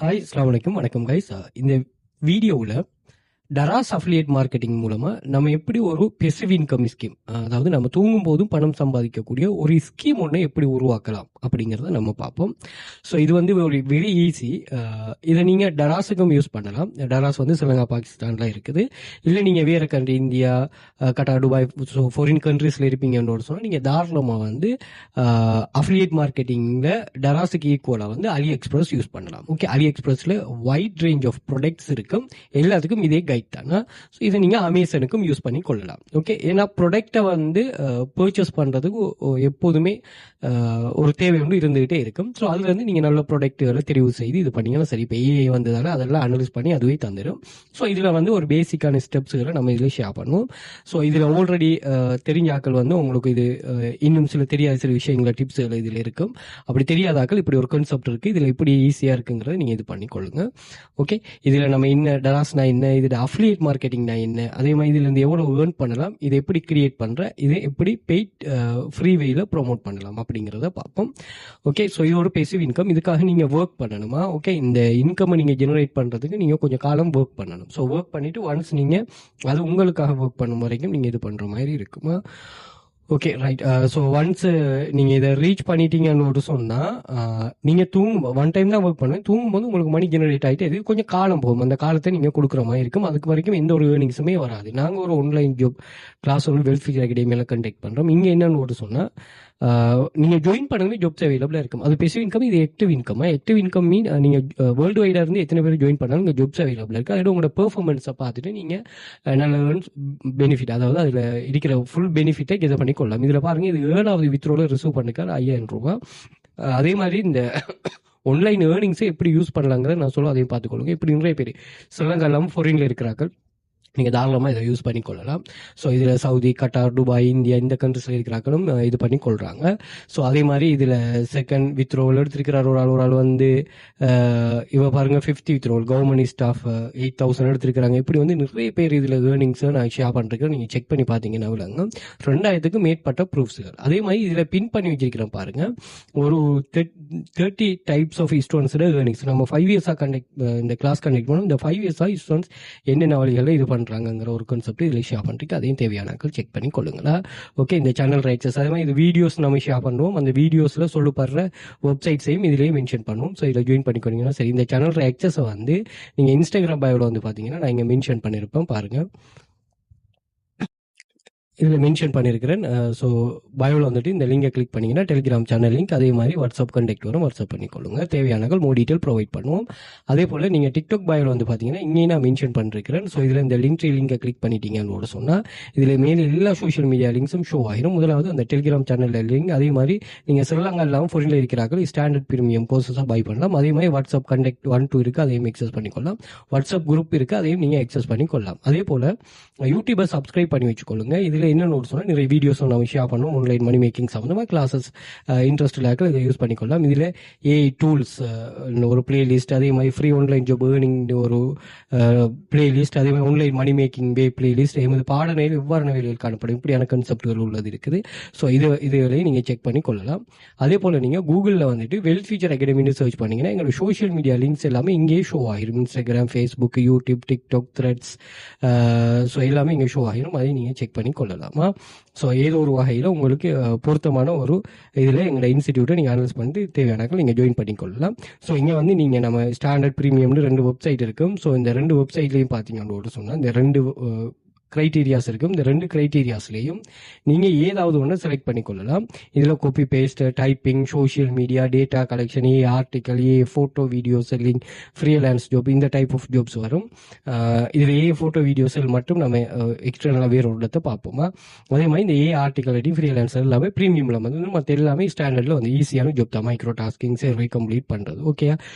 Hi அஸ்ஸலாமு அலைக்கும் வணக்கம் கைஸ். இந்த வீடியோவில் டராஸ் அஃபிலியேட் மார்க்கெட்டிங் மூலமாக நம்ம எப்படி ஒரு பெசிவ் இன்கம் ஸ்கீம், அதாவது நம்ம தூங்கும் போதும் பணம் சம்பாதிக்கக்கூடிய ஒரு ஸ்கீம் ஒன்று எப்படி உருவாக்கலாம் அப்படிங்கிறத நம்ம பார்ப்போம். ஸோ இது வந்து ஒரு வெரி ஈஸி. இதை நீங்கள் டராஸுக்கும் யூஸ் பண்ணலாம். டராஸ் வந்து ஸ்ரீலங்கா பாகிஸ்தானில் இருக்குது. இல்லை நீங்கள் வேறு country India, Qatar, Dubai, so foreign கண்ட்ரீஸில் இருப்பீங்கன்னு சொன்னால் நீங்கள் தாராளமாக வந்து அஃபிலியேட் மார்க்கெட்டிங்கில் டராஸுக்கு ஈக்குவலாக வந்து அலி எக்ஸ்பிரஸ் யூஸ் பண்ணலாம். ஓகே, அலி எக்ஸ்பிரஸில் வைட் ரேஞ்ச் ஆஃப் ப்ராடக்ட்ஸ் இருக்கும். எல்லாத்துக்கும் இதே கைட் தானே. ஸோ இதை நீங்கள் அமேசானுக்கும் யூஸ் பண்ணி கொள்ளலாம். ஓகே, ஏன்னா ப்ராடக்டை வந்து பர்ச்சேஸ் பண்ணுறதுக்கு எப்போதுமே ஒரு தேவை ஒன்று இருந்துகிட்டே இருக்கும். ஸோ அதுலேருந்து நீங்கள் நல்ல ப்ராடக்ட்டுகளை தெரிவு செய்து இது பண்ணிங்கன்னா சரி. இப்போ ஏஐ வந்ததால் அதெல்லாம் அனலைஸ் பண்ணி அதுவே தந்துடும். ஸோ இதில் வந்து ஒரு பேசிக்கான ஸ்டெப்ஸுகளை நம்ம இதில் ஷேர் பண்ணுவோம். ஸோ இதில் ஆல்ரெடி தெரிஞ்ச ஆக்கள் வந்து உங்களுக்கு இது இன்னும் சில தெரியாத சில விஷயங்களை டிப்ஸுகள் இதில் இருக்கும். அப்படி தெரியாத ஆக்கள் இப்படி ஒரு கான்செப்ட் இருக்குது, இதில் இப்படி ஈஸியாக இருக்குங்கிறத நீங்கள் இது பண்ணிக்கொள்ளுங்க. ஓகே, இதில் நம்ம என்ன டராஸ்னா என்ன, இதில் அஃபிலியேட் மார்க்கெட்டிங்னா என்ன, அதே மாதிரி இதுலேருந்து எவ்வளோ ஏர்ன் பண்ணலாம், இதை எப்படி கிரியேட் பண்ணுற, இதை எப்படி பெய்ட் ஃப்ரீ வேயில் ப்ரொமோட் பண்ணலாம் அப்படிங்கிறத பார்ப்போம். ஓகே, ஸோ இது ஒரு பேசிவ் இன்கம். இதுக்காக நீங்கள் ஒர்க் பண்ணணுமா? ஓகே, இந்த இன்கம்மை நீங்கள் ஜெனரேட் பண்ணுறதுக்கு நீங்கள் கொஞ்சம் காலம் ஒர்க் பண்ணணும். ஸோ ஒர்க் பண்ணிவிட்டு ஒன்ஸ் நீங்கள் அது உங்களுக்காக ஒர்க் பண்ணும் வரைக்கும் நீங்கள் இது பண்ணுற மாதிரி இருக்குமா? Okay, right. ஸோ ஒன்ஸ் நீங்கள் இதை ரீச் பண்ணிட்டீங்கன்னு சொன்னால் நீங்கள் ஒன் டைம் தான் ஒர்க் பண்ணுவேன். தூங்கும்போது உங்களுக்கு மணி ஜெனரேட் ஆகிட்டு இது கொஞ்சம் காலம் போகும். அந்த காலத்தை நீங்கள் கொடுக்குற மாதிரி இருக்கும். அதுக்கு வரைக்கும் எந்த ஒரு ஏர்னிங்ஸுமே வராது. நாங்கள் ஒரு ஆன்லைன் ஜாப் கிளாஸ் வந்து வெல்ஃபியர் அகாடமியில் கண்டக்ட் பண்ணுறோம். இங்கே என்னன்னு சொன்னால் நீங்கள் ஜாயின் பண்ணவே ஜாப்ஸ் அவைலபிளாக இருக்கும். அது பெசிவ் இன்கம், இது ஆக்டிவ் இன்கம். ஆக்டிவ் இன்கம் மீன் நீங்கள் வேர்ல்டு வைடாக இருந்து எத்தனை பேர் ஜாயின் பண்ணாலும் இங்கே ஜாப்ஸ் அவைலபிளாக இருக்குது. அதோட உங்களோட பெர்ஃபார்மன்ஸை பார்த்துட்டு நீங்கள் நல்ல பெனிஃபிட், அதாவது அதில் இருக்கிற ஃபுல் பெனிஃபிட்டை கெத பண்ணி கொள்ளலாம். இதில் பாருங்கள், இது 7வது வித்ரோவில் ரிசீவ் பண்ணிக்கார் 5000 ரூபா. அதே மாதிரி இந்த ஆன்லைன் ஏர்னிங்ஸை எப்படி யூஸ் பண்ணலாங்கிறத நான் சொல்ல, அதையும் பார்த்துக்கொள்ளுங்க. இப்படி நிறைய பேர் ஸ்ரீலங்கா இல்லாமல் ஃபாரினில் இருக்கிறார்கள். நீங்கள் தாராளமாக இதை யூஸ் பண்ணி கொள்ளலாம். ஸோ இதில் சவுதி, கட்டார், துபாய், இந்தியா இந்த கண்ட்ரிஸில் இருக்கிறாங்களும் இது பண்ணி கொள்கிறாங்க. ஸோ அதே மாதிரி இதில் செகண்ட் வித்ரோவல் எடுத்திருக்கிறார் ஒரு ஆள் வந்து இவ பாருங்கள் 50 வித்ரோவல் கவர்மெண்ட் ஸ்டாஃப் 8000 எடுத்திருக்கிறாங்க. இப்படி வந்து நிறைய பேர் இதில் ஏர்னிங்ஸை நான் ஷேர் பண்ணுறேன். நீங்கள் செக் பண்ணி பார்த்தீங்கன்னா விளங்க 2000க்கும் மேற்பட்ட ப்ரூஃப்ஸுகள். அதே மாதிரி இதில் பின் பண்ணி வச்சிருக்கிறேன் பாருங்கள், ஒரு 30 டைப்ஸ் ஆஃப் ஸ்டூடெண்ட்ஸோட ஏர்னிங்ஸ். நம்ம 5 இயர்ஸாக இந்த கிளாஸ் கண்டக்ட் பண்ணோம். இந்த 5 இயர்ஸாக ஸ்டூடெண்ட்ஸ் என்னென்ன வழிகளில் இது பண்ணுறாங்கிற ஒரு கான்செப்ட் இதில் ஷேர் பண்ணுறதுக்கு அதையும் தேவையானாக்கள் செக் பண்ணி கொள்ளுங்களா. ஓகே, இந்த சேனல் ரைட்ஸஸ் அதே மாதிரி இது வீடியோஸ் நம்ம ஷேர் பண்ணுவோம். அந்த வீடியோஸில் சொல்லப்படுற வெப்சைட்ஸையும் இதிலேயே மென்ஷன் பண்ணுவோம். ஸோ இதில் ஜாயின் பண்ணிக்கொண்டீங்கன்னா சரி. இந்த சேனல் ரைட்ஸஸை வந்து நீங்கள் இன்ஸ்டாகிராம் பயோவில் வந்து பார்த்தீங்கன்னா நான் இங்கே மென்ஷன் பண்ணியிருப்பேன் பாருங்கள். இதில் மென்ஷன் பண்ணியிருக்கிறேன். ஸோ பயோவில் வந்துட்டு இந்த லிங்கை கிளிக் பண்ணிங்கன்னா டெலிகிராம் சேனல் லிங்க், அதே மாதிரி வாட்ஸ்அப் கண்டெக்ட் வரும். வாட்ஸ்அப் பண்ணிக்கொள்ளுங்க. தேவையானகள் மோர் டீட்டெயில் ப்ரொவைட் பண்ணுவோம். அதே போல் நீங்கள் டிக்டாக் பயோவில் வந்து பார்த்தீங்கன்னா இங்கேயும் நான் மென்ஷன் பண்ணிருக்கிறேன். ஸோ இதில் இந்த லிங்கை கிளிக் பண்ணிட்டீங்கன்னு சொன்னால் இதில் மேலே எல்லா சோஷியல் மீடியா லிங்க்ஸும் ஷோ ஆகிடும். முதலாவது அந்த டெலிகிராம் சேனலில் லிங்க், அதே மாதிரி நீங்கள் ஸ்ரீலங்கா இல்லாமல் ஃபாரினில் இருக்கிறார்கள் ஸ்டாண்டர்ட் பிரீமியம் கோர்ஸஸாக பை பண்ணலாம். அதே மாதிரி வாட்ஸ்அப் கண்டெக்ட் 1, 2 இருக்குது, அதையும் எக்ஸஸ் பண்ணிக்கொள்ளலாம். வாட்ஸ்அப் குரூப் இருக்குது, அதையும் நீங்கள் எக்ஸஸ் பண்ணிக்கொள்ளலாம். அதே போல் யூடியூபை சப்ஸ்கிரைப் பண்ணி வச்சுக்கொள்ளுங்க. இதில் என்னென்னு சொன்னால் நிறைய வீடியோஸும் நம்ம ஷேர் பண்ணுவோம். ஆன்லைன் மணி மேக்கிங் சம்மந்தமாக கிளாஸஸ் இன்ட்ரெஸ்ட் இல்லாக்க இதை யூஸ் பண்ணிக்கொள்ளலாம். இதில் ஏஐ டூல்ஸ் ஒரு பிளேலிஸ்ட், அதே மாதிரி ஃப்ரீ ஆன்லைன் ஜாப் ஏர்னிங் ஒரு பிளேலிஸ்ட், அதே மாதிரி ஆன்லைன் மணி மேக்கிங் பிளேலிஸ்ட், அதே மாதிரி பாடநெறியில் எவ்வாறு வேலையில் காணப்படும் இப்படியான கன்செப்ட்கள் உள்ளது இருக்குது. ஸோ இதுவரையும் நீங்கள் செக் பண்ணி கொள்ளலாம். அதே போல் நீங்கள் கூகுளில் வந்துட்டு வெல்ஃபியர் அகாடமின்னு சர்ச் பண்ணிங்கன்னா எங்களோட சோஷியல் மீடியா லிங்க்ஸ் எல்லாமே இங்கேயே ஷோ ஆகிடும். Instagram, Facebook, YouTube, TikTok, Threads, so எல்லாமே இங்கே ஷோ ஆகிடும். அதையும் நீங்கள் செக் பண்ணி கொள்ளலாமா. ஸோ ஏதோ ஒரு வகையில் உங்களுக்கு பொருத்தமான ஒரு இதில் எங்களோட இன்ஸ்டிடியூட்டை நீங்கள் அனலைஸ் பண்ணிட்டு தேவையானாக்கள் நீங்கள் ஜாயின் பண்ணிக்கொள்ளலாம். ஸோ இங்கே வந்து நீங்கள் நம்ம ஸ்டாண்டர்ட் ப்ரீமியம்னு 2 வெப்சைட் இருக்கும். ஸோ இந்த 2 வெப்சைட்லேயும் பார்த்தீங்கன்னு சொன்னால் இந்த 2 க்ரைட்டீரியாஸ் இருக்கும். இந்த 2 க்ரைட்டீரியாஸ்லேயும் நீங்கள் ஏதாவது ஒன்று செலக்ட் பண்ணிக்கொள்ளலாம். இதில் copy paste, typing, social media, data collection, article, photo video selling, freelance job, இந்த டைப் ஆஃப் ஜாப்ஸ் வரும். இதில் ஃபோட்டோ வீடியோ செல் மட்டும் நம்ம எக்ஸ்டர்னலாக வேறு ஒரு இடத்தை பார்ப்போமா. அதே மாதிரி இந்த ஆர்டிக்கல் ஃப்ரீலான்ஸ் எல்லாமே ப்ரீமியமில் வந்து மற்ற எல்லாமே ஸ்டாண்டர்டில் வந்து ஈஸியான ஜாப் தான். மைக்ரோ டாஸ்கிங் சர்வே கம்ப்ளீட் பண்ணுறது. ஓகே,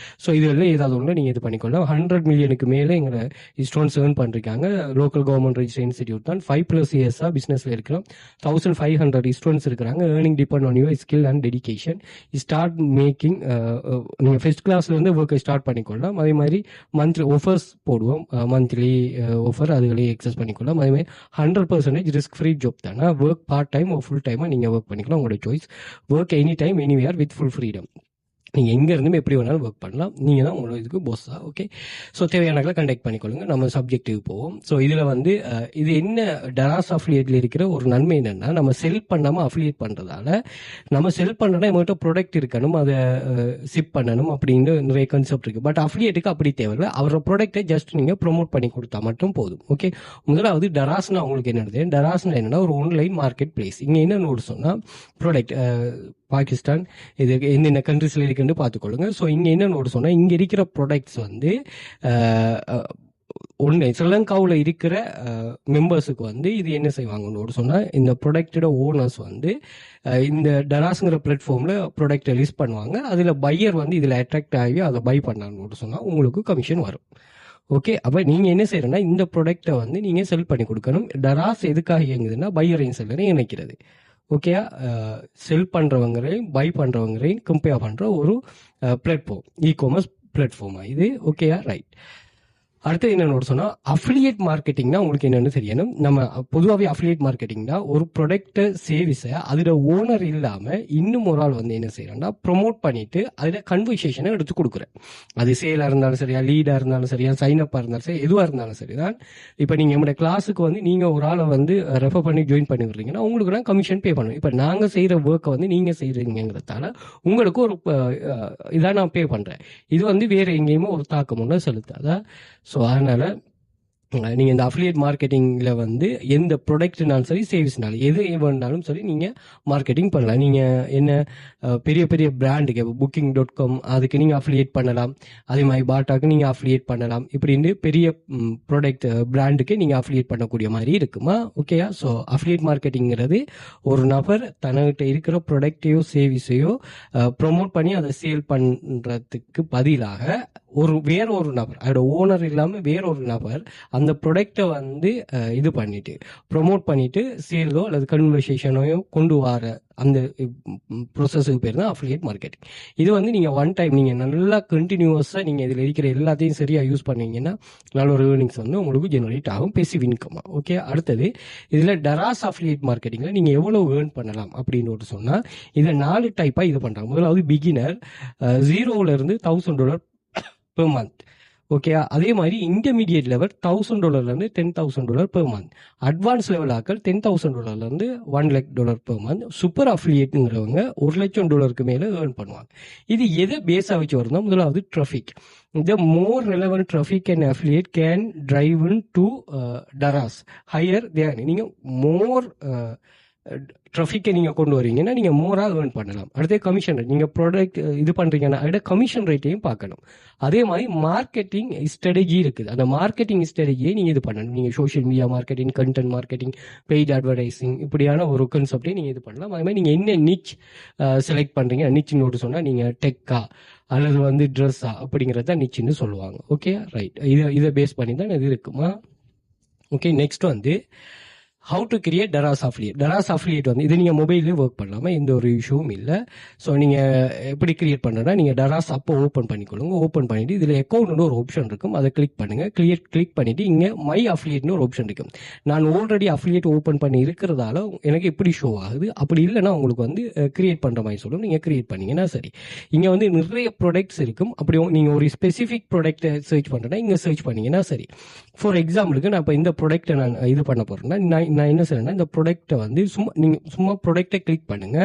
ஸோ இதில் ஏதாவது ஒன்று நீங்கள் இது பண்ணிக்கொள்ளலாம். 100 மில்லியனுக்கு மேலே எங்களை ஸ்டூடெண்ட்ஸ் ஏர்ன் பண்ணிருக்காங்க. லோக்கல் கவர்மெண்ட் ரெஜிஸ்டர் இன்ஸ்டிடியூட் தான். 5+ இயர்ஸாக பிஸ்னஸில் இருக்கிறோம். 1500 ஸ்டூடெண்ட்ஸ் இருக்கிறாங்க. Earning depend on your skill and dedication. Start making, நீங்கள் ஃபர்ஸ்ட் கிளாஸ்லேருந்து ஒர்க்கை ஸ்டார்ட் பண்ணிக்கொள்ளலாம். அதே மாதிரி மந்த்லி ஆஃபர்ஸ் போடுவோம். மந்த்லி ஆஃபர் அதுகளே எக்ஸஸ் பண்ணிக்கொள்ளலாம். அதே மாதிரி 100% ரிஸ்க் ஃப்ரீ ஜாப் தானே. ஒர்க் பார்ட் டைம் ஃபுல் டைமாக நீங்கள் ஒர்க் பண்ணிக்கலாம். உங்களோட choice. Work any time anywhere with full freedom. நீங்கள் எங்கே இருந்துமே எப்படி வேணாலும் ஒர்க் பண்ணலாம். நீங்கள் தான் உங்களோட இதுக்கு போஸ்ஸா. ஓகே, ஸோ தேவையானங்களை கண்டக்ட் பண்ணிக்கொள்ளுங்க. நம்ம சப்ஜெக்டிவ் போவோம். ஸோ இதில் வந்து இது என்ன டராஸ் அஃபிலியேட்டில் இருக்கிற ஒரு நன்மை என்னென்னா, நம்ம செல் பண்ணாமல் அஃபிலியேட் பண்ணுறதால, நம்ம செல் பண்ணுறோன்னா நம்மகிட்ட ப்ராடக்ட் இருக்கணும், அதை ஷிப் பண்ணணும் அப்படின்னு நிறைய கான்செப்ட் இருக்குது. பட் அஃபிலியேட்டுக்கு அப்படி தேவையில்லை. அவரோட ப்ராடக்ட்டை ஜஸ்ட் நீங்கள் ப்ரொமோட் பண்ணி கொடுத்தா மட்டும் போதும். ஓகே, முதலாவது டராஸ்னா உங்களுக்கு என்னது? டராஸ்னா என்னென்னா ஒரு ஆன்லைன் மார்க்கெட் பிளேஸ். இங்கே என்னென்னு சொன்னால் ப்ராடக்ட் பாகிஸ்தான் இது என்னென்ன கண்ட்ரிஸில் இருக்குன்னு பார்த்துக்கொள்ளுங்க. ஸோ இங்கே என்னென்னு சொன்னால், இங்கே இருக்கிற ப்ராடக்ட்ஸ் வந்து ஒன்று ஸ்ரீலங்காவில் இருக்கிற மெம்பர்ஸுக்கு வந்து இது என்ன செய்வாங்கன்னு சொன்னால், இந்த ப்ராடக்டோட ஓனர்ஸ் வந்து இந்த டராஸுங்கிற பிளாட்ஃபார்மில் ப்ராடக்டை லிஸ்ட் பண்ணுவாங்க. அதில் பையர் வந்து இதில் அட்ராக்ட் ஆகி அதை பை பண்ணாங்கன்னு சொன்னால் உங்களுக்கு கமிஷன் வரும். ஓகே, அப்போ நீங்கள் என்ன செய்யறேன்னா, இந்த ப்ராடக்டை வந்து நீங்கள் செல் பண்ணி கொடுக்கணும். டராஸ் எதுக்காக இயங்குதுன்னா, பையரையும் செல்லரையும் இணைக்கிறது. ஓகேயா, செல் பண்ணுறவங்களையும் பை பண்ணுறவங்களையும் கம்பேர் பண்ணுற ஒரு பிளாட்ஃபார்ம், இ-காமர்ஸ் பிளாட்ஃபார்மாக இது. ஓகேயா, ரைட். அடுத்தது என்னென்னு சொன்னால், அஃபிலியேட் மார்க்கெட்டிங்னா உங்களுக்கு என்னென்னு தெரியணும். நம்ம பொதுவாகவே அஃபிலியேட் மார்க்கெட்டிங்னா ஒரு ப்ராடக்ட் சர்வீஸை அதில் ஓனர் இல்லாமல் இன்னும் ஒரு ஆள் வந்து என்ன செய்யறாங்கன்னா ப்ரொமோட் பண்ணிட்டு அதில் கன்வர்சேஷனை எடுத்து கொடுக்குறேன். அது சேலாக இருந்தாலும் சரியா, லீடாக இருந்தாலும் சரியா, சைனப்பாக இருந்தாலும் சரி, எதுவாக இருந்தாலும் சரி தான். இப்போ நீங்கள் நம்மளுடைய கிளாஸுக்கு வந்து நீங்கள் ஒரு ஆளை வந்து ரெஃபர் பண்ணி ஜாயின் பண்ணி விடுறீங்கன்னா உங்களுக்கு தான் கமிஷன் பே பண்ணணும். இப்போ நாங்கள் செய்கிற ஒர்க்கை வந்து நீங்கள் செய்கிறீங்கிறதால உங்களுக்கு ஒரு இதாக நான் பே பண்ணுறேன். இது வந்து வேறு எங்கேயுமே ஒரு தாக்கம் ஒன்று செலுத்தாதா. ஸோ அதனால் நீங்கள் இந்த அஃபிலியேட் மார்க்கெட்டிங்கில் வந்து எந்த ப்ராடக்ட்னாலும் சரி, சர்வீஸ்னாலும் எது வேணாலும் சரி நீங்கள் மார்க்கெட்டிங் பண்ணலாம். நீங்கள் என்ன பெரிய பெரிய பிராண்டுக்கு Booking.com அதுக்கு நீங்கள் அஃபிலியேட் பண்ணலாம். அதே மாதிரி பாட்டாக்கு நீங்கள் அஃபிலியேட் பண்ணலாம். இப்படின்னு பெரிய ப்ராடக்ட் பிராண்டுக்கு நீங்கள் அஃபிலியேட் பண்ணக்கூடிய மாதிரி இருக்குமா. ஓகேயா, ஸோ அஃபிலியேட் மார்க்கெட்டிங்கிறது ஒரு நபர் தன்கிட்ட இருக்கிற ப்ராடக்டையோ சர்வீஸையோ ப்ரொமோட் பண்ணி அதை சேல் பண்ணுறதுக்கு பதிலாக வேற ஒரு நபர், அதோட ஓனர் இல்லாமல் வேறொரு நபர் அந்த ப்ராடக்டை வந்து இது பண்ணிட்டு ப்ரொமோட் பண்ணிட்டு சேல்ஸோ அல்லது கன்வர்சேஷனையோ கொண்டு வர அந்த ப்ரொசஸுக்கு பேர் தான் அஃபிலியேட் மார்க்கெட்டிங். இது வந்து நீங்கள் ஒன் டைம் நீங்கள் நல்லா கண்டினியூஸாக நீங்கள் இதில் இருக்கிற எல்லாத்தையும் சரியாக யூஸ் பண்ணீங்கன்னா நல்ல ஒரு ஏர்னிங்ஸ் வந்து உங்களுக்கு ஜெனரேட் ஆகும், பேசிவ் இன்கமாக. ஓகே, அடுத்தது இதில் டராஸ் அஃபிலியேட் மார்க்கெட்டிங்கில் நீங்கள் எவ்வளோ ஏர்ன் பண்ணலாம் அப்படின்னு சொன்னால், இதை 4 டைப்பாக இது பண்ணுறாங்க. முதலாவது பிகினர், $0 $1,000 per month. ஓகே, அதே மாதிரி intermediate level $1,000 $10,000 per month. Advance level ஆக்கள் $10,000 $1 lakh per month. சூப்பர் அஃபிலியேட்டுங்கிறவங்க $1,00,000 மேலே ஏர்ன் பண்ணுவாங்க. இது எதை பேஸாக வச்சு வரும்னா, முதலாவது traffic. The more relevant traffic an affiliate can drive into Daras higher than நீங்கள் மோர் ட்ராஃபிக்கை நீங்கள் கொண்டு வரீங்கன்னா நீங்கள் மோராக ஏர்ன் பண்ணலாம். அடுத்தது கமிஷன் ரேட். நீங்கள் ப்ராடக்ட் இது பண்ணுறீங்கன்னா அதோட கமிஷன் ரேட்டையும் பார்க்கணும். அதே மாதிரி மார்க்கெட்டிங் ஸ்ட்ராட்டஜி இருக்குது. அந்த மார்க்கெட்டிங் ஸ்ட்ராட்டஜியை நீங்கள் இது பண்ணணும். நீங்கள் social media marketing, content marketing, paid advertising, இப்படியான ஒரு கான்செப்டையும் நீங்கள் இது பண்ணலாம். அதே மாதிரி நீங்கள் என்ன நிச் செலக்ட் பண்ணுறீங்க, நிச் நோட்டு சொன்னால் நீங்கள் டெக்கா அல்லது வந்து ட்ரெஸ்ஸா அப்படிங்கிறத நிச்சுன்னு சொல்லுவாங்க. Okay, right. இதை பேஸ் பண்ணி தான் இது இருக்குமா. ஓகே, நெக்ஸ்ட் வந்து how to create Dras affiliate. Dras affiliate வந்து இது நீங்கள் மொபைல்லேயே ஒர்க் பண்ணலாமா, எந்த ஒரு இஷ்யூவும் இல்லை. ஸோ நீங்கள் எப்படி கிரியேட் பண்ணுறா, நீங்கள் டராஸ் அப்போ ஓப்பன் பண்ணிக்கொள்ளுங்க. ஓப்பன் பண்ணிவிட்டு இதில் அக்கௌண்ட்னு ஒரு ஆப்ஷன் இருக்கும், அதை கிளிக் பண்ணுங்கள். கிளிக் பண்ணிவிட்டு இங்கே மை அஃபிலியேட்னு ஒரு ஆப்ஷன் இருக்கும். நான் ஆல்ரெடி அஃபிலியேட் ஓப்பன் பண்ணி இருக்கிறதால எனக்கு எப்படி ஷோ ஆகுது. அப்படி இல்லைன்னா உங்களுக்கு வந்து கிரியேட் பண்ணுற மாதிரி சொல்லும். நீங்கள் கிரியேட் பண்ணிங்கன்னா சரி. இங்கே வந்து நிறைய ப்ராடக்ட்ஸ் இருக்கும். அப்படி நீங்கள் ஒரு ஸ்பெசிஃபிக் ப்ராடக்ட்டை சர்ச் பண்ணுறேன்னா இங்கே சர்ச் பண்ணிங்கன்னா சரி. ஃபார் எக்ஸாம்பிளுக்கு நான் இப்போ இந்த ப்ராடக்ட்டை நான் இது பண்ண போகிறேன்னா நான் என்ன செய்யறேன்னா, இந்த ப்ராடக்ட்டை வந்து சும்மா ப்ராடக்ட்டை கிளிக் பண்ணுங்க.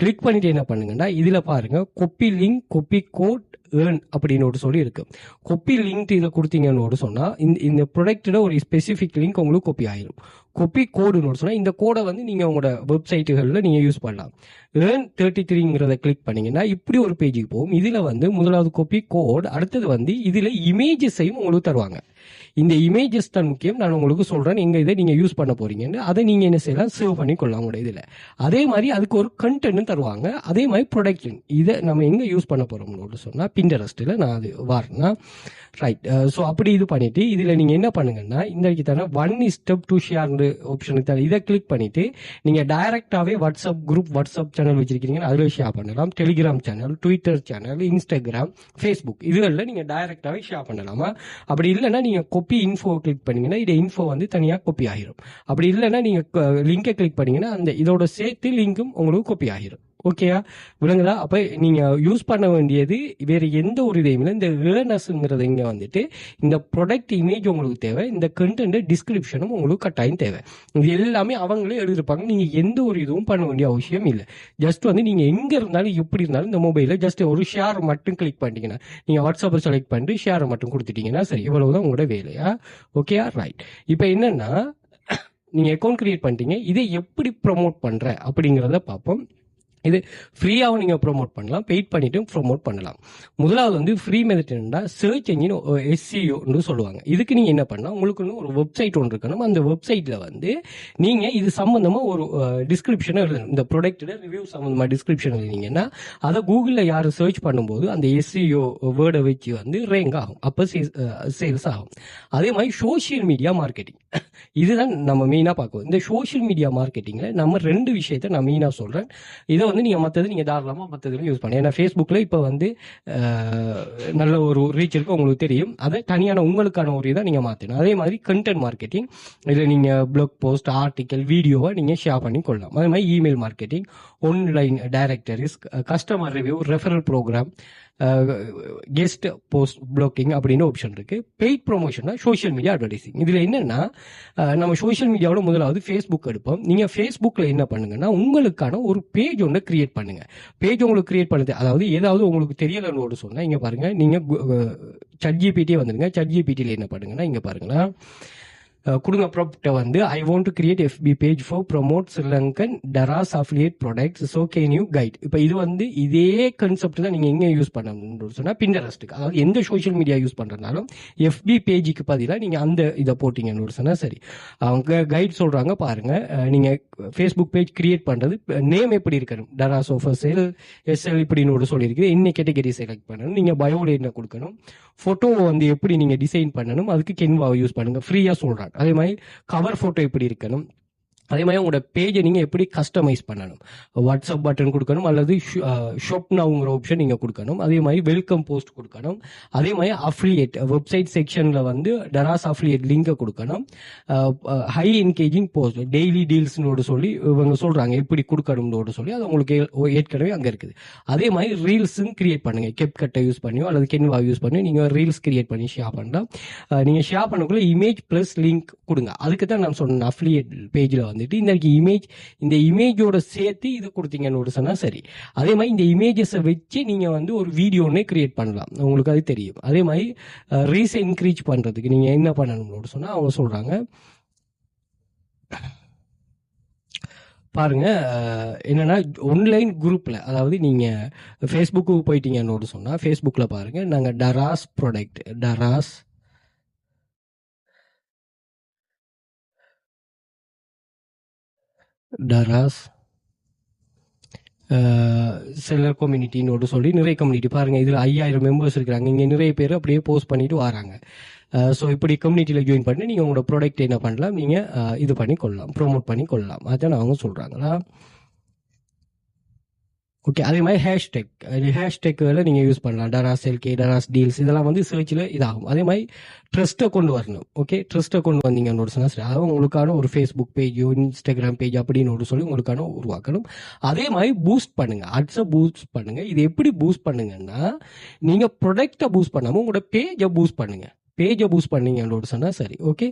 கிளிக் பண்ணிட்டு என்ன பண்ணுங்கன்னா, இதில் பாருங்க கொப்பி லிங்க், கொப்பி கோட், ஏர்ன் அப்படின்னு ஒரு சொல்லி இருக்கு. கொப்பி லிங்க் இதை கொடுத்தீங்கன்னு சொன்னால் இந்த ப்ராடக்ட்டோட ஒரு ஸ்பெசிஃபிக் லிங்க் உங்களுக்கு கொப்பி ஆயிரும். கொப்பி கோடுன்னு சொன்னால் இந்த கோடை வந்து நீங்கள் உங்களோட வெப்சைட்டுகளில் நீங்கள் யூஸ் பண்ணலாம். ஏர்ன் 33ங்கிறத கிளிக் பண்ணீங்கன்னா இப்படி ஒரு பேஜுக்கு போகும். இதில் வந்து முதலாவது கொப்பி கோட், அடுத்தது வந்து இதில் இமேஜஸையும் உங்களுக்கு தருவாங்க. இந்த இமேஜஸ் தான் முக்கியம். நான் உங்களுக்கு சொல்கிறேன், நீங்கள் இதை நீங்கள் யூஸ் பண்ண போறீங்கன்னு. அதை நீங்கள் என்ன செய்யலாம், சேவ் பண்ணி கொள்ளலாம் உங்களோட இதில். அதே மாதிரி அதுக்கு ஒரு கண்டென்ட்னு தருவாங்க. அதே மாதிரி ப்ராடக்ட் லிங்க். இதை நம்ம எங்கே யூஸ் பண்ண போகிறோம்னு சொன்னால் பிண்டரெஸ்ட்டில் நான் அது வரேன்னா ரைட். ஸோ அப்படி இது பண்ணிவிட்டு இதில் நீங்கள் என்ன பண்ணுங்கன்னா, இந்த தானே 1 step to share ஆப்ஷனுக்கு தான் இதை கிளிக் பண்ணிவிட்டு நீங்கள் டைரெக்டாகவே வாட்ஸ்அப் குரூப், வாட்ஸ்அப் சேனல் வச்சிருக்கீங்கன்னா அதில் ஷேர் பண்ணலாம். Telegram channel, Twitter channel, Instagram, Facebook இதுகளில் நீங்கள் டைரெக்டாகவே ஷேர் பண்ணலாமா. அப்படி இல்லைன்னா நீங்கள் கொப்பி இன்ஃபோ கிளிக் பண்ணீங்கன்னா இது இன்ஃபோ வந்து தனியாக கொப்பி ஆகிரும். அப்படி இல்லைன்னா நீங்கள் லிங்கை கிளிக் பண்ணீங்கன்னா அந்த இதோட சேர்த்து லிங்க்கும் உங்களுக்கு கொப்பி ஆகிரும். ஓகேயா, விளங்குதா? அப்ப நீங்க யூஸ் பண்ண வேண்டியது வேற எந்த ஒரு இதையும் இல்லை. இந்த ஏர்னஸ்ங்கிறது இங்க வந்துட்டு இந்த ப்ராடக்ட் இமேஜ் உங்களுக்கு தேவை, இந்த கண்டென்ட் டிஸ்கிரிப்ஷனும் உங்களுக்கு கட்டாயம் தேவை. இது எல்லாமே அவங்களே எழுதிருப்பாங்க. நீங்க எந்த ஒரு இதுவும் பண்ண வேண்டிய அவசியம் இல்லை. ஜஸ்ட் வந்து நீங்க எங்க இருந்தாலும் எப்படி இருந்தாலும் இந்த மொபைல ஜஸ்ட் ஒரு ஷேர் மட்டும் கிளிக் பண்ணிட்டீங்கன்னா, நீங்க வாட்ஸ்அப்பை செலக்ட் பண்ணிட்டு ஷேரை மட்டும் கொடுத்துட்டீங்கன்னா சரி, இவ்வளவுதான் உங்களோட வேலையா. ஓகேயா, ரைட். இப்போ என்னன்னா, நீங்க அக்கௌண்ட் கிரியேட் பண்ணிட்டீங்க, இதை எப்படி ப்ரொமோட் பண்ற அப்படிங்கிறத பார்ப்போம். இது ஃப்ரீயாகவும் நீங்கள் ப்ரொமோட் பண்ணலாம், பெய்ட் பண்ணிட்டு ப்ரொமோட் பண்ணலாம். முதலாவது வந்து ஃப்ரீ மெத்தட் என்னன்னா சர்ச் என்ஜின் SEOன்னு சொல்லுவாங்க. இதுக்கு நீங்கள் என்ன பண்ணலாம், உங்களுக்கு ஒரு வெப்சைட் ஒன்று இருக்கணும். அந்த வெப்சைட்டில் வந்து நீங்கள் இது சம்மந்தமாக ஒரு டிஸ்கிரிப்ஷனை எழுதணும். இந்த ப்ராடக்ட்டோட ரிவ்யூ சம்மந்தமாக டிஸ்கிரிப்ஷன் எழுதினீங்கன்னா அதை கூகுளில் யார் சர்ச் பண்ணும்போது அந்த SEO வேர்டை வச்சு வந்து ரேங்க் ஆகும், அப்போ சேல்ஸ் ஆகும். அதே மாதிரி சோஷியல் மீடியா மார்க்கெட்டிங், இதுதான் நம்ம மெயினாக பார்க்குவோம். இந்த சோஷியல் மீடியா மார்க்கெட்டிங்கில் நம்ம 2 விஷயத்தை நான் மெயினாக சொல்கிறேன். இதை வந்து நீங்கள் மற்றது நீங்கள் தாராளமாக மற்றதுலையும் யூஸ் பண்ணி, ஏன்னா ஃபேஸ்புக்கில் இப்போ வந்து நல்ல ஒரு ரீச் இருக்குது, உங்களுக்கு தெரியும். அதை தனியான உங்களுக்கான ஒரு இதை நீங்கள் மாற்றணும். அதே மாதிரி கண்டென்ட் மார்க்கெட்டிங், இதில் நீங்கள் பிளாக் போஸ்ட், ஆர்டிக்கல், வீடியோவை நீங்கள் ஷேர் பண்ணி கொள்ளலாம். அதே மாதிரி email marketing, online directories, customer review, referral program, guest post blogging அப்படின்னு ஆப்ஷன் இருக்கு. பெய்ட் ப்ரொமோஷன்னா சோஷியல் மீடியா அட்வர்டைசிங். இதில் என்னன்னா, நம்ம சோஷியல் மீடியாவோட முதலாவது ஃபேஸ்புக் எடுப்போம். நீங்கள் ஃபேஸ்புக்கில் என்ன பண்ணுங்கன்னா, உங்களுக்கான ஒரு பேஜ் ஒன்று கிரியேட் பண்ணுங்க. பேஜ் உங்களுக்கு கிரியேட் பண்ணுது, அதாவது ஏதாவது உங்களுக்கு தெரியலன்னு சொன்னால் இங்கே பாருங்க, நீங்கள் ChatGPT வந்துடுங்க. ChatGPTயில் என்ன பண்ணுங்கன்னா, இங்கே பாருங்களா, கொடுங்க ப்ராப்டை வந்து I want to create FB page for promote Sri Lankan Daraz affiliate products, so can you guide. இப்போ இது வந்து இதே கான்செப்ட் தான் நீங்கள் எங்கே யூஸ் பண்ணணும்னு சொன்னால் பிண்டரஸ்ட்டுக்கு, அதாவது எந்த சோஷியல் மீடியா யூஸ் பண்ணுறதுனாலும் FB பேஜுக்கு பதிலாக நீங்கள் அந்த இதை போட்டிங்கன்னு சொன்னால் சரி. அவங்க கைட் சொல்கிறாங்க பாருங்கள், நீங்கள் ஃபேஸ்புக் பேஜ் கிரியேட் பண்ணுறது நேம் எப்படி இருக்கணும், டராஸ் ஆஃபர் சேல் SL இப்படின்னு சொல்லியிருக்குது. என்ன கேட்டகரி செலக்ட் பண்ணணும், நீங்கள் பயோல என்ன கொடுக்கணும், ஃபோட்டோவை வந்து எப்படி நீங்கள் டிசைன் பண்ணணும், அதுக்கு கென்வாவை யூஸ் பண்ணுங்கள், ஃப்ரீயாக சொல்கிறாங்க. அதே மாதிரி கவர் ஃபோட்டோ எப்படி இருக்கணும், அதே மாதிரி உங்களோட பேஜை நீங்கள் எப்படி கஸ்டமைஸ் பண்ணணும், வாட்ஸ்அப் பட்டன் கொடுக்கணும் அல்லது ஷாப் நவுங்கிற ஆப்ஷன் நீங்கள் கொடுக்கணும். அதே மாதிரி வெல்கம் போஸ்ட் கொடுக்கணும். அதே மாதிரி அஃபிலியேட் வெப்சைட் செக்ஷனில் வந்து டராஸ் அஃபிலியேட் லிங்கை கொடுக்கணும். ஹை என்கேஜிங் போஸ்ட், டெய்லி டீல்ஸ்னோடு சொல்லி இவங்க சொல்கிறாங்க எப்படி கொடுக்கணும்னு சொல்லி, அது உங்களுக்கு ஏற்கனவே அங்கே இருக்குது. அதே மாதிரி ரீல்ஸும் கிரியேட் பண்ணுங்கள். கெப்கட்டை யூஸ் பண்ணியோ அல்லது கென்வா யூஸ் பண்ணி நீங்கள் ரீல்ஸ் கிரியேட் பண்ணி ஷேர் பண்ணலாம். நீங்கள் ஷேர் பண்ணக்குள்ள இமேஜ் ப்ளஸ் லிங்க் கொடுங்க. அதுக்கு தான் நான் சொன்னேன், அஃபிலியேட் பேஜில் வந்துட்டு இந்த இமேஜோட சேர்த்து இது கொடுத்தீங்கன்னு சொன்னா சரி. அதே மாதிரி இந்த இமேஜஸை வச்சு நீங்க வந்து ஒரு வீடியோனே கிரியேட் பண்ணலாம், உங்களுக்கு அது தெரியும். அதே மாதிரி ரீச் இன்க்ரீஸ் பண்றதுக்கு நீங்க என்ன பண்ணணும்னு சொன்னா அவங்க சொல்றாங்க பாருங்க, என்னன்னா ஆன்லைன் குரூப்ல, அதாவது நீங்க ஃபேஸ்புக்கு போயிட்டீங்கன்னு சொன்னா ஃபேஸ்புக்ல பாருங்க, நாங்க டராஸ் ப்ராடக்ட், டராஸ் செல்லர் கம்யூனிட்டின்னு சொல்லி நிறைய கம்யூனிட்டி பாருங்கள். இதில் 5000 மெம்பர்ஸ் இருக்கிறாங்க. இங்கே நிறைய பேர் அப்படியே போஸ்ட் பண்ணிட்டு வராங்க. ஸோ இப்படி கம்யூனிட்டியில் ஜாயின் பண்ணி நீங்கள் உங்களோட ப்ராடக்ட் என்ன பண்ணலாம், நீங்கள் இது பண்ணி கொள்ளலாம், ப்ரொமோட் பண்ணி கொள்ளலாம். அதான் அவங்க சொல்கிறாங்களா. ஓகே, அதே மாதிரி ஹேஷ்டேக்குகளை நீங்கள் யூஸ் பண்ணலாம். டராஸ் எல்கே, டராஸ் டீல்ஸ், இதெல்லாம் வந்து சர்ச்சில் இதாகும். அதே மாதிரி ட்ரஸ்ட்டை கொண்டு வரணும். ஓகே, ட்ரஸ்ட்டை கொண்டு வந்தீங்கன்னு சொன்னால் சரி, அதாவது உங்களுக்கான ஒரு ஃபேஸ்புக் பேஜோ இன்ஸ்டாகிராம் பேஜ் அப்படின்னு சொல்லி உங்களுக்கான உருவாக்கணும். அதே மாதிரி பூஸ்ட் பண்ணுங்கள், அட்ஸை பூஸ்ட் பண்ணுங்கள். இது எப்படி பூஸ்ட் பண்ணுங்கன்னா, நீங்கள் ப்ரொடக்டை பூஸ்ட் பண்ணாமல் உங்களோட பேஜை பூஸ்ட் பண்ணுங்கள். பேஜை பூஸ்ட் பண்ணீங்கன்னு சொன்னால் சரி. ஓகே,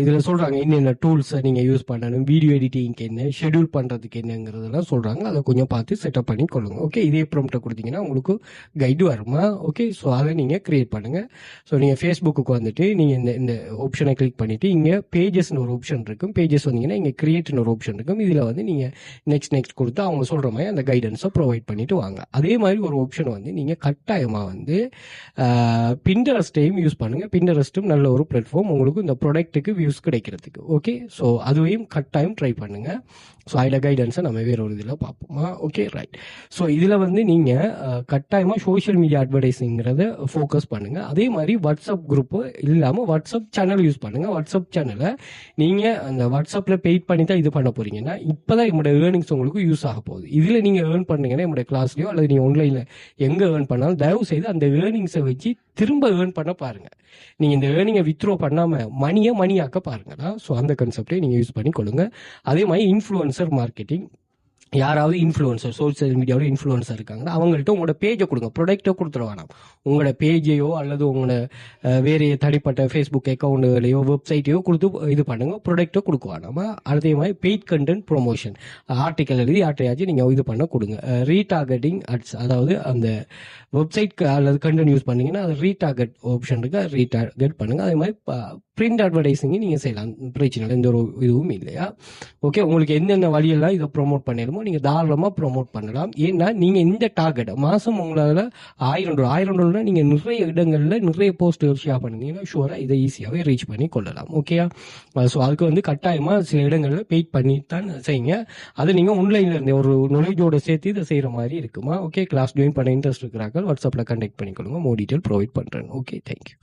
இதில் சொல்கிறாங்க என்னென்ன டூல்ஸை நீங்கள் யூஸ் பண்ணணும், வீடியோ எடிட்டிங்க்கு என்ன, ஷெடியூல் பண்ணுறதுக்கு என்னங்கிறதெல்லாம் சொல்கிறாங்க. அதை கொஞ்சம் பார்த்து செட்டப் பண்ணி கொள்ளுங்க. ஓகே, இதே ப்ராம்ப்டை கொடுத்தீங்கன்னா உங்களுக்கு கைடு வருமா. ஓகே, ஸோ அதை நீங்கள் க்ரியேட் பண்ணுங்கள். ஸோ நீங்கள் ஃபேஸ்புக்கு வந்துட்டு நீங்கள் இந்த ஆப்ஷனை கிளிக் பண்ணிவிட்டு இங்கே பேஜஸ்னு ஒரு ஆப்ஷன் இருக்கும். பேஜஸ் வந்தீங்கன்னா இங்கே கிரியேட்னு ஒரு ஆப்ஷன் இருக்கும். இதில் வந்து நீங்கள் நெக்ஸ்ட் கொடுத்து அவங்க சொல்கிற மாதிரி அந்த கைடன்ஸை ப்ரொவைட் பண்ணிவிட்டு வாங்க. அதே மாதிரி ஒரு ஆப்ஷன் வந்து நீங்கள் கட்டாயமாக வந்து பிண்டரஸ்ட்டையும் யூஸ் பண்ணுங்கள். பிண்டரஸ்ட்டும் நல்ல ஒரு பிளாட்ஃபார்ம் உங்களுக்கு இந்த ப்ராடக்ட்டுக்கு வியூஸ் கிடைக்கிறதுக்கு. ஓகே, ஸோ அதுவையும் கட்டாயம் ட்ரை பண்ணுங்க. ஸோ அதில் கைடன்ஸை நம்ம வேற ஒரு இதில் பார்ப்போமா. Okay, right. ஸோ இதில் வந்து நீங்கள் கட்டாயமாக சோஷியல் மீடியா அட்வர்டைஸிங்கிறத ஃபோக்கஸ் பண்ணுங்கள். அதே மாதிரி வாட்ஸ்அப் குரூப்பு இல்லாமல் வாட்ஸ்அப் சேனல் யூஸ் பண்ணுங்கள். வாட்ஸ்அப் சேனலை நீங்கள் அந்த வாட்ஸ்அப்பில் பெய்ட் பண்ணி தான் இது பண்ண போகிறீங்கன்னா இப்போ தான் என்னோட ஏர்னிங்ஸ் உங்களுக்கு யூஸ் ஆக போகுது. இதில் நீங்கள் ஏர்ன் பண்ணுங்கன்னா என்னோட கிளாஸ்லையோ அல்லது நீங்கள் ஆன்லைனில் எங்கே ஏர்ன் பண்ணாலும் தயவு செய்து அந்த ஏர்னிங்ஸை வச்சு திரும்ப ஏர்ன் பண்ண பாருங்கள். நீங்கள் இந்த ஏர்னிங்கை வித்ட்ரோ பண்ணாமல் மணியாக்க பாருங்களா. ஸோ அந்த கான்செப்டை நீங்கள் யூஸ் பண்ணி கொள்ளுங்க. அதே மாதிரி இன்ஃப்ளூயன்சர் மார்க்கெட்டிங், யாராவது இன்ஃப்ளூயன்சர் சோசியல் மீடியாவில் இன்ஃப்ளூயன்சர் இருக்காங்கன்னா அவங்கள்ட்ட உங்களோட பேஜை கொடுங்க, ப்ரொடக்டை கொடுத்துட வேணாம். உங்களோட பேஜையோ அல்லது உங்களோட வேறு தனிப்பட்ட ஃபேஸ்புக் அக்கௌண்ட்டுகளையோ வெப்சைட்டையோ கொடுத்து இது பண்ணுங்க, ப்ரொடக்டை கொடுக்க வேணாமா. அதே மாதிரி பெய்ட் கண்டென்ட் ப்ரொமோஷன், ஆர்டிக்கல் எழுதி யார்ட்டையாச்சும் நீங்கள் இது பண்ண கொடுங்க. ரீடார்கெட்டிங் அட்ஸ், அதாவது அந்த வெப்சைட் அல்லது கண்டென்ட் யூஸ் பண்ணீங்கன்னா அது ரீடார்கெட் ஆப்ஷன் இருக்கு, ரீடார்கெட் பண்ணுங்க. அதே மாதிரி பிரிண்ட் அட்வர்டைஸிங் நீங்கள் செய்யலாம், பிரச்சனை இல்லை, எந்த ஒரு இதுவும் இல்லையா. ஓகே, உங்களுக்கு எந்தெந்த வழியெல்லாம் இதை ப்ரொமோட் பண்ணிடுமோ நீங்கள் தாராளமாக ப்ரொமோட் பண்ணலாம். ஏன்னா நீங்கள் இந்த டார்கெட் மாதம் உங்களால் $1000 நீங்கள் நிறைய இடங்களில் நிறைய போஸ்ட் ஷேர் பண்ணிங்கன்னா ஷுவராக இதை ஈஸியாகவே ரீச் பண்ணி கொள்ளலாம். ஓகேயா. ஸோ அதுக்கு வந்து கட்டாயமாக சில இடங்களில் பெயிட் பண்ணி தான் செய்யுங்க. அது நீங்கள் ஆன்லைனில் இருந்த ஒரு நாலேஜோட சேர்த்து இதை செய்கிற மாதிரி இருக்குமா. ஓகே, கிளாஸ் ஜாயின் பண்ண இன்ட்ரெஸ்ட் இருக்கிறாங்க, வாட்ஸ்அப்பில் கண்டெக்ட் பண்ணிக்கொள்ளுங்க, மோர் டீட்டெயில் ப்ரொவைட் பண்ணுறேன். Okay, thank you.